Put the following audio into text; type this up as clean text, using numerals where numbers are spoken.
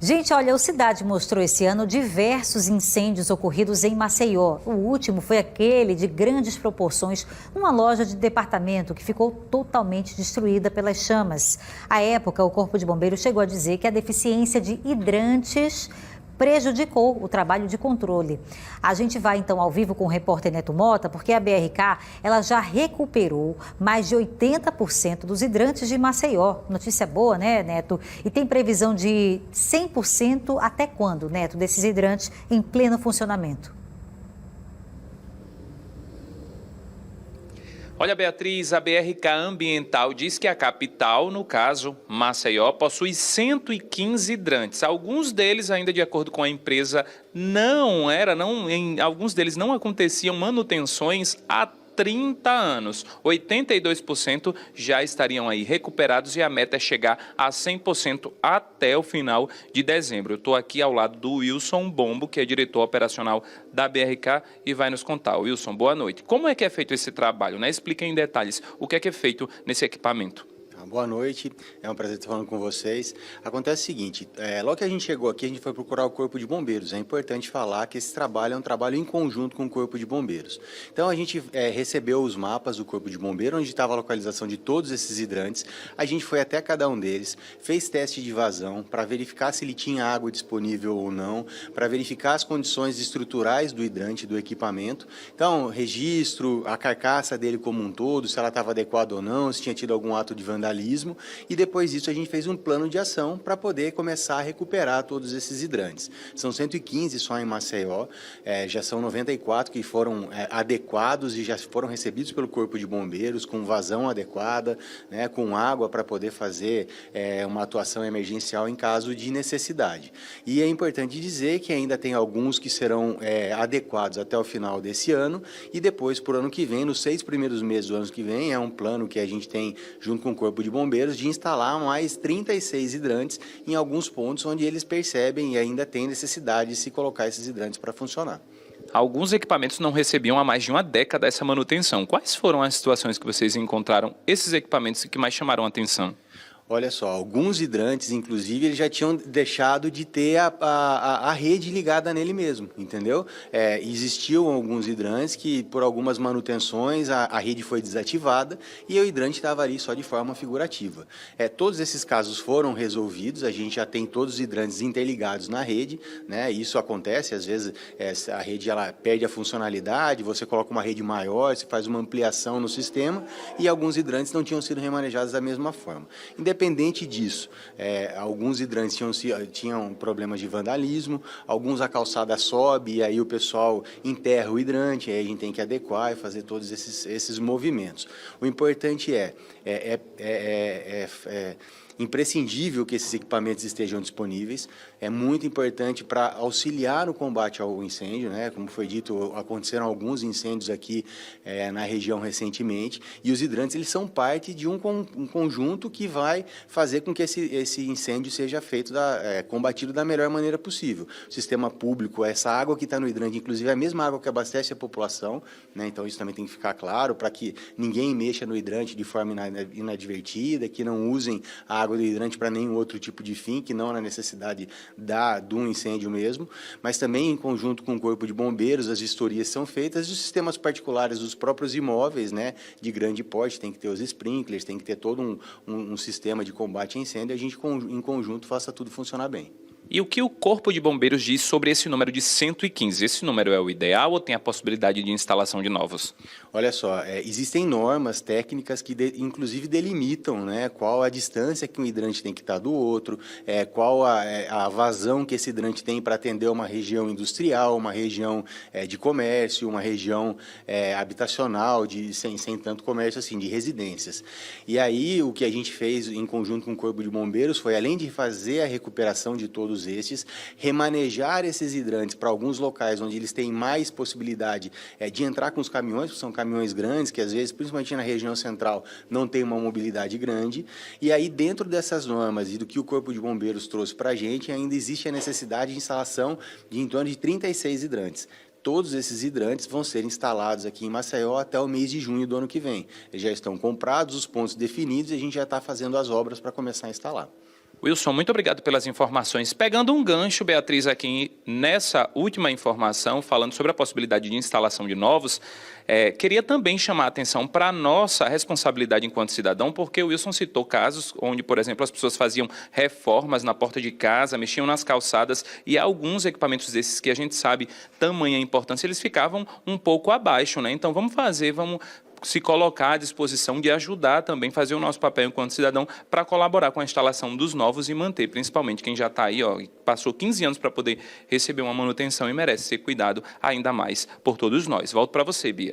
Gente, olha, o Cidade mostrou esse ano diversos incêndios ocorridos em Maceió. O último foi aquele de grandes proporções numa loja de departamento que ficou totalmente destruída pelas chamas. À época, o Corpo de Bombeiros chegou a dizer que a deficiência de hidrantes prejudicou o trabalho de controle. A gente vai então ao vivo com o repórter Neto Mota, porque a BRK ela já recuperou mais de 80% dos hidrantes de Maceió. Notícia boa, né, Neto? E tem previsão de 100% até quando, Neto, desses hidrantes em pleno funcionamento? Olha, Beatriz, a BRK Ambiental diz que a capital, no caso Maceió, possui 115 hidrantes. Alguns deles, ainda de acordo com a empresa, em alguns deles não aconteciam manutenções há 30 anos. 82% já estariam aí recuperados e a meta é chegar a 100% até o final de dezembro. Eu estou aqui ao lado do Wilson Bombo, que é diretor operacional da BRK e vai nos contar. Wilson, boa noite. Como é que é feito esse trabalho, né? Explica em detalhes o que é feito nesse equipamento. Boa noite, é um prazer estar falando com vocês. Acontece o seguinte, logo que a gente chegou aqui, a gente foi procurar o Corpo de Bombeiros. É importante falar que esse trabalho é um trabalho em conjunto com o Corpo de Bombeiros. Então a gente recebeu os mapas do Corpo de Bombeiros, onde estava a localização de todos esses hidrantes. A gente foi até cada um deles, fez teste de vazão para verificar se ele tinha água disponível ou não, para verificar as condições estruturais do hidrante, do equipamento. Então, registro, a carcaça dele como um todo, se ela estava adequada ou não, se tinha tido algum ato de vandalismo. E depois disso a gente fez um plano de ação para poder começar a recuperar todos esses hidrantes. São 115 só em Maceió, já são 94 que foram adequados e já foram recebidos pelo Corpo de Bombeiros com vazão adequada, né, com água para poder fazer uma atuação emergencial em caso de necessidade. E é importante dizer que ainda tem alguns que serão adequados até o final desse ano e depois, por ano que vem, nos 6 primeiros meses do ano que vem, é um plano que a gente tem junto com o Corpo de Bombeiros de instalar mais 36 hidrantes em alguns pontos onde eles percebem e ainda tem necessidade de se colocar esses hidrantes para funcionar. Alguns equipamentos não recebiam há mais de uma década essa manutenção. Quais foram as situações que vocês encontraram, esses equipamentos que mais chamaram a atenção? Olha só, alguns hidrantes, inclusive, eles já tinham deixado de ter a rede ligada nele mesmo, entendeu? Existiam alguns hidrantes que, por algumas manutenções, a rede foi desativada e o hidrante estava ali só de forma figurativa. Todos esses casos foram resolvidos, a gente já tem todos os hidrantes interligados na rede, né? Isso acontece, às vezes a rede ela perde a funcionalidade, você coloca uma rede maior, você faz uma ampliação no sistema e alguns hidrantes não tinham sido remanejados da mesma forma. Independente disso, alguns hidrantes tinham problemas de vandalismo, alguns a calçada sobe e aí o pessoal enterra o hidrante, aí a gente tem que adequar e fazer todos esses movimentos. O importante é imprescindível que esses equipamentos estejam disponíveis, é muito importante para auxiliar no combate ao incêndio, né? Como foi dito, aconteceram alguns incêndios aqui na região recentemente, e os hidrantes eles são parte de um conjunto que vai fazer com que esse incêndio seja feito, combatido da melhor maneira possível. O sistema público, essa água que está no hidrante, inclusive é a mesma água que abastece a população, né? Então isso também tem que ficar claro, para que ninguém mexa no hidrante de forma inadvertida, que não usem a água do hidrante para nenhum outro tipo de fim, que não na necessidade de um incêndio mesmo, mas também em conjunto com o Corpo de Bombeiros, as vistorias são feitas, e os sistemas particulares dos próprios imóveis, né, de grande porte, tem que ter os sprinklers, tem que ter todo um sistema de combate a incêndio, e a gente em conjunto faça tudo funcionar bem. E o que o Corpo de Bombeiros diz sobre esse número de 115? Esse número é o ideal ou tem a possibilidade de instalação de novos? Olha só, existem normas técnicas que inclusive delimitam, né, qual a distância que um hidrante tem que estar do outro, qual a vazão que esse hidrante tem para atender uma região industrial, uma região de comércio, uma região habitacional, sem tanto comércio assim, de residências. E aí o que a gente fez em conjunto com o Corpo de Bombeiros foi, além de fazer a recuperação de todos estes, remanejar esses hidrantes para alguns locais onde eles têm mais possibilidade de entrar com os caminhões, porque são caminhões grandes, que às vezes, principalmente na região central, não tem uma mobilidade grande. E aí, dentro dessas normas e do que o Corpo de Bombeiros trouxe para a gente, ainda existe a necessidade de instalação de em torno de 36 hidrantes. Todos esses hidrantes vão ser instalados aqui em Maceió até o mês de junho do ano que vem. Eles já estão comprados, os pontos definidos, e a gente já está fazendo as obras para começar a instalar. Wilson, muito obrigado pelas informações. Pegando um gancho, Beatriz, aqui nessa última informação, falando sobre a possibilidade de instalação de novos, queria também chamar a atenção para a nossa responsabilidade enquanto cidadão, porque o Wilson citou casos onde, por exemplo, as pessoas faziam reformas na porta de casa, mexiam nas calçadas e alguns equipamentos desses que a gente sabe tamanha importância, eles ficavam um pouco abaixo, né? Então vamos se colocar à disposição de ajudar também, fazer o nosso papel enquanto cidadão para colaborar com a instalação dos novos e manter, principalmente quem já está aí, passou 15 anos para poder receber uma manutenção e merece ser cuidado ainda mais por todos nós. Volto para você, Bia.